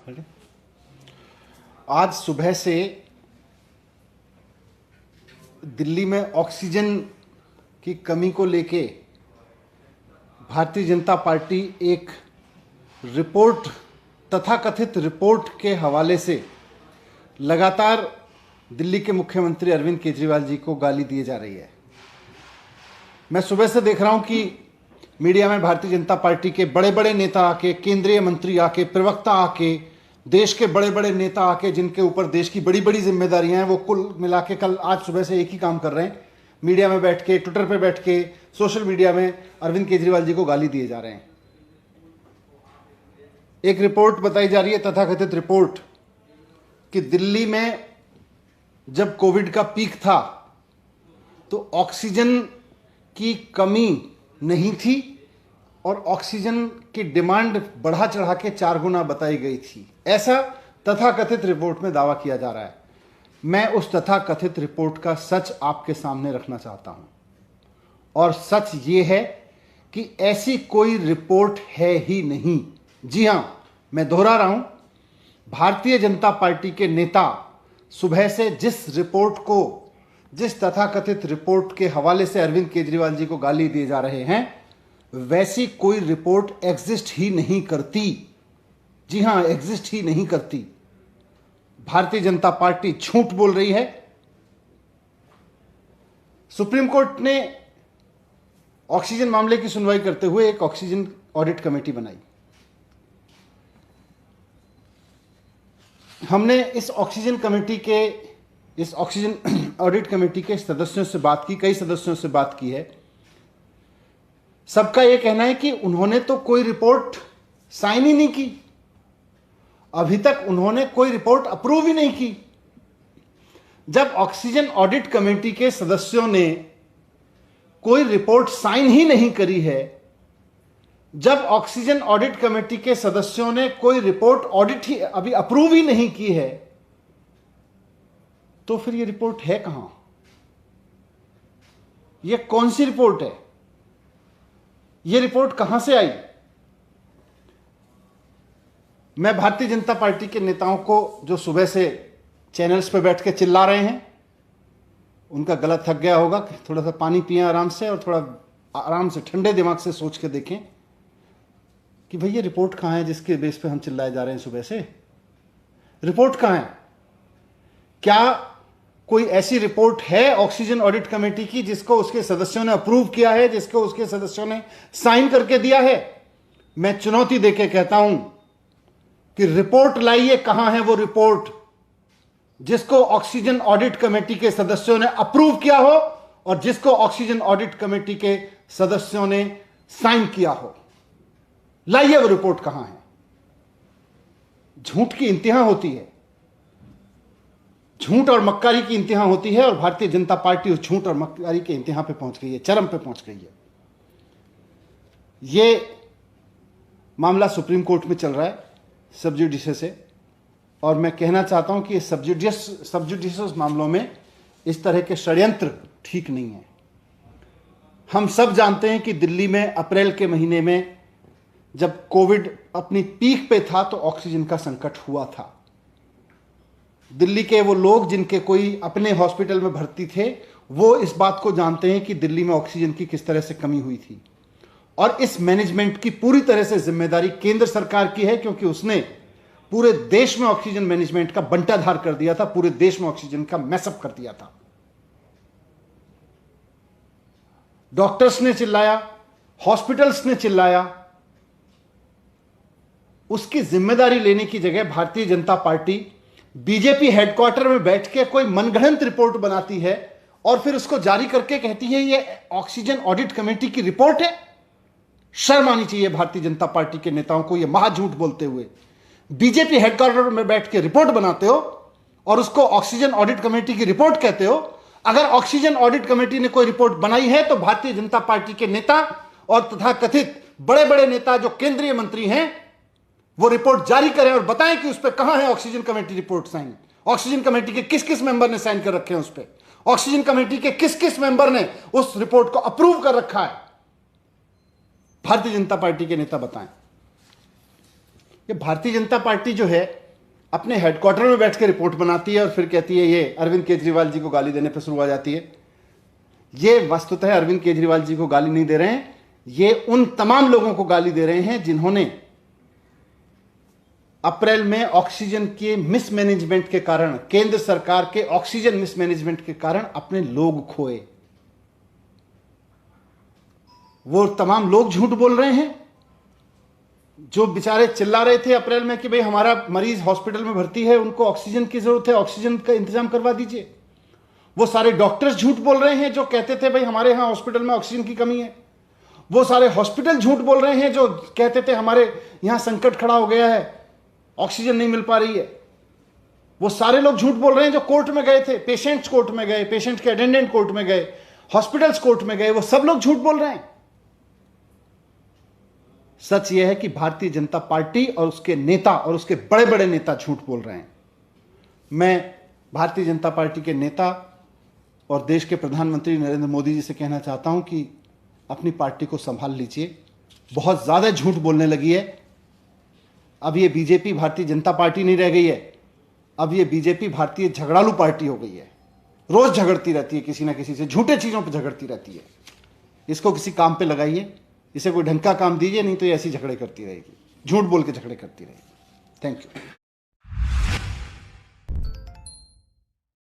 खड़े। आज सुबह से दिल्ली में ऑक्सीजन की कमी को लेके भारतीय जनता पार्टी एक रिपोर्ट, तथाकथित रिपोर्ट के हवाले से लगातार दिल्ली के मुख्यमंत्री अरविंद केजरीवाल जी को गाली दिए जा रही है। मैं सुबह से देख रहा हूं कि मीडिया में भारतीय जनता पार्टी के बड़े बड़े नेता आके, केंद्रीय मंत्री आके, प्रवक्ता आके, देश के बड़े बड़े नेता आके, जिनके ऊपर देश की बड़ी बड़ी जिम्मेदारियां हैं, वो कुल मिला के कल आज सुबह से एक ही काम कर रहे हैं, मीडिया में बैठ के, ट्विटर पे बैठ के, सोशल मीडिया में अरविंद केजरीवाल जी को गाली दिए जा रहे हैं। एक रिपोर्ट बताई जा रही है, तथाकथित रिपोर्ट, कि दिल्ली में जब कोविड का पीक था तो ऑक्सीजन की कमी नहीं थी और ऑक्सीजन की डिमांड बढ़ा चढ़ा के 4 गुना बताई गई थी, ऐसा तथाकथित रिपोर्ट में दावा किया जा रहा है। मैं उस तथाकथित रिपोर्ट का सच आपके सामने रखना चाहता हूं, और सच ये है कि ऐसी कोई रिपोर्ट है ही नहीं। जी हां, मैं दोहरा रहा हूं, भारतीय जनता पार्टी के नेता सुबह से जिस रिपोर्ट को, जिस तथाकथित रिपोर्ट के हवाले से अरविंद केजरीवाल जी को गाली दिए जा रहे हैं, वैसी कोई रिपोर्ट एग्जिस्ट ही नहीं करती। जी हां, एग्जिस्ट ही नहीं करती। भारतीय जनता पार्टी झूठ बोल रही है। सुप्रीम कोर्ट ने ऑक्सीजन मामले की सुनवाई करते हुए एक ऑक्सीजन ऑडिट कमेटी बनाई। हमने इस ऑक्सीजन ऑडिट कमेटी के सदस्यों से बात की, कई सदस्यों से बात की है। सबका यह कहना है कि उन्होंने तो कोई रिपोर्ट साइन ही नहीं की, अभी तक उन्होंने कोई रिपोर्ट अप्रूव ही नहीं की। जब ऑक्सीजन ऑडिट कमेटी के सदस्यों ने कोई रिपोर्ट साइन ही नहीं करी है, जब ऑक्सीजन ऑडिट कमेटी के सदस्यों ने कोई रिपोर्ट ऑडिट ही अभी अप्रूव ही नहीं की है, तो फिर ये रिपोर्ट है कहां? ये कौन सी रिपोर्ट है? ये रिपोर्ट कहां से आई? मैं भारतीय जनता पार्टी के नेताओं को, जो सुबह से चैनल्स पे बैठ के चिल्ला रहे हैं, उनका गला थक गया होगा, थोड़ा सा पानी पिएं आराम से, और थोड़ा आराम से ठंडे दिमाग से सोच के देखें कि भाई ये रिपोर्ट कहां है जिसके बेस पे हम चिल्लाए जा रहे हैं सुबह से। रिपोर्ट कहां है? क्या कोई ऐसी रिपोर्ट है ऑक्सीजन ऑडिट कमेटी की जिसको उसके सदस्यों ने अप्रूव किया है, जिसको उसके सदस्यों ने साइन करके दिया है? मैं चुनौती देके कहता हूं कि रिपोर्ट लाइए, कहां है वो रिपोर्ट जिसको ऑक्सीजन ऑडिट कमेटी के सदस्यों ने अप्रूव किया हो और जिसको ऑक्सीजन ऑडिट कमेटी के सदस्यों ने साइन किया हो। लाइए वो रिपोर्ट कहां है। झूठ की इंतहा होती है, झूठ और मक्कारी की इंतहा होती है, और भारतीय जनता पार्टी उस झूठ और मक्कारी के इंतहा पे पहुंच गई है, चरम पे पहुंच गई है। यह मामला सुप्रीम कोर्ट में चल रहा है सब जुडिशस से, और मैं कहना चाहता हूं कि ये सब जुडिशस मामलों में इस तरह के षड्यंत्र ठीक नहीं है। हम सब जानते हैं कि दिल्ली में अप्रैल के महीने में जब कोविड अपनी पीक पे था तो ऑक्सीजन का संकट हुआ था। दिल्ली के वो लोग जिनके कोई अपने हॉस्पिटल में भर्ती थे, वो इस बात को जानते हैं कि दिल्ली में ऑक्सीजन की किस तरह से कमी हुई थी, और इस मैनेजमेंट की पूरी तरह से जिम्मेदारी केंद्र सरकार की है, क्योंकि उसने पूरे देश में ऑक्सीजन मैनेजमेंट का बंटाधार कर दिया था, पूरे देश में ऑक्सीजन का मैसअप कर दिया था। डॉक्टर्स ने चिल्लाया, हॉस्पिटल्स ने चिल्लाया, उसकी जिम्मेदारी लेने की जगह Bharatiya Janata party BJP headquarter में बैठ के कोई मनगढ़ंत रिपोर्ट बनाती है और फिर उसको जारी करके कहती है ये ऑक्सीजन ऑडिट कमेटी की रिपोर्ट है। शर्म आनी चाहिए भारतीय जनता पार्टी के नेताओं को, ये महाझूठ बोलते हुए। बीजेपी हेडक्वार्टर में बैठ के रिपोर्ट बनाते हो और उसको ऑक्सीजन ऑडिट कमेटी की रिपोर्ट कहते हो। अगर ऑक्सीजन ऑडिट कमेटी ने कोई रिपोर्ट बनाई है तो भारतीय जनता पार्टी के नेता और तथाकथित बड़े बड़े नेता जो केंद्रीय मंत्री हैं, वो रिपोर्ट जारी करें और बताएं कि उस पर कहां है oxygen committee report sign. Oxygen committee के किस किस मेंबर ने साइन कर रखे हैं उस पर? ऑक्सीजन कमेटी के किस किस मेंबर ने उस रिपोर्ट को अप्रूव कर रखा है? भारतीय जनता पार्टी के नेता बताएं। कि भारतीय जनता पार्टी जो है अपने हेडक्वार्टर में बैठ के रिपोर्ट बनाती है और फिर कहती है ये अरविंद केजरीवाल जी को गाली देने पर शुरू हो जाती है। ये वस्तुतः अरविंद केजरीवाल जी को गाली नहीं दे रहे हैं, ये उन तमाम लोगों को गाली दे रहे हैं जिन्होंने अप्रैल में ऑक्सीजन के मिसमैनेजमेंट के कारण, केंद्र सरकार के ऑक्सीजन मिसमैनेजमेंट के कारण अपने लोग खोए। वो तमाम लोग झूठ बोल रहे हैं जो बेचारे चिल्ला रहे थे अप्रैल में कि भाई हमारा मरीज हॉस्पिटल में भर्ती है, उनको ऑक्सीजन की जरूरत है, ऑक्सीजन का इंतजाम करवा दीजिए। वो सारे डॉक्टर्स झूठ बोल रहे हैं जो कहते थे भाई हमारे यहां हॉस्पिटल में ऑक्सीजन की कमी है। वो सारे हॉस्पिटल झूठ बोल रहे हैं जो कहते थे हमारे यहां संकट खड़ा हो गया है, ऑक्सीजन नहीं मिल पा रही है। वो सारे लोग झूठ बोल रहे हैं जो कोर्ट में गए थे, पेशेंट्स कोर्ट में गए, पेशेंट के अटेंडेंट कोर्ट में गए, हॉस्पिटल्स कोर्ट में गए, वो सब लोग झूठ बोल रहे हैं। सच यह है कि भारतीय जनता पार्टी और उसके नेता और उसके बड़े बड़े नेता झूठ बोल रहे हैं। मैं भारतीय जनता पार्टी के नेता और देश के प्रधानमंत्री नरेंद्र मोदी जी से कहना चाहता हूं कि अपनी पार्टी को संभाल लीजिए, बहुत ज्यादा झूठ बोलने लगी है। अब ये बीजेपी भारतीय जनता पार्टी नहीं रह गई है, अब ये बीजेपी भारतीय झगड़ालू पार्टी हो गई है। रोज झगड़ती रहती है किसी ना किसी से, झूठे चीजों पर झगड़ती रहती है। इसको किसी काम पे लगाइए, इसे कोई ढंग का काम दीजिए, नहीं तो ये ऐसी झगड़े करती रहेगी, झूठ बोल के झगड़े करती रहेगी। Thank you.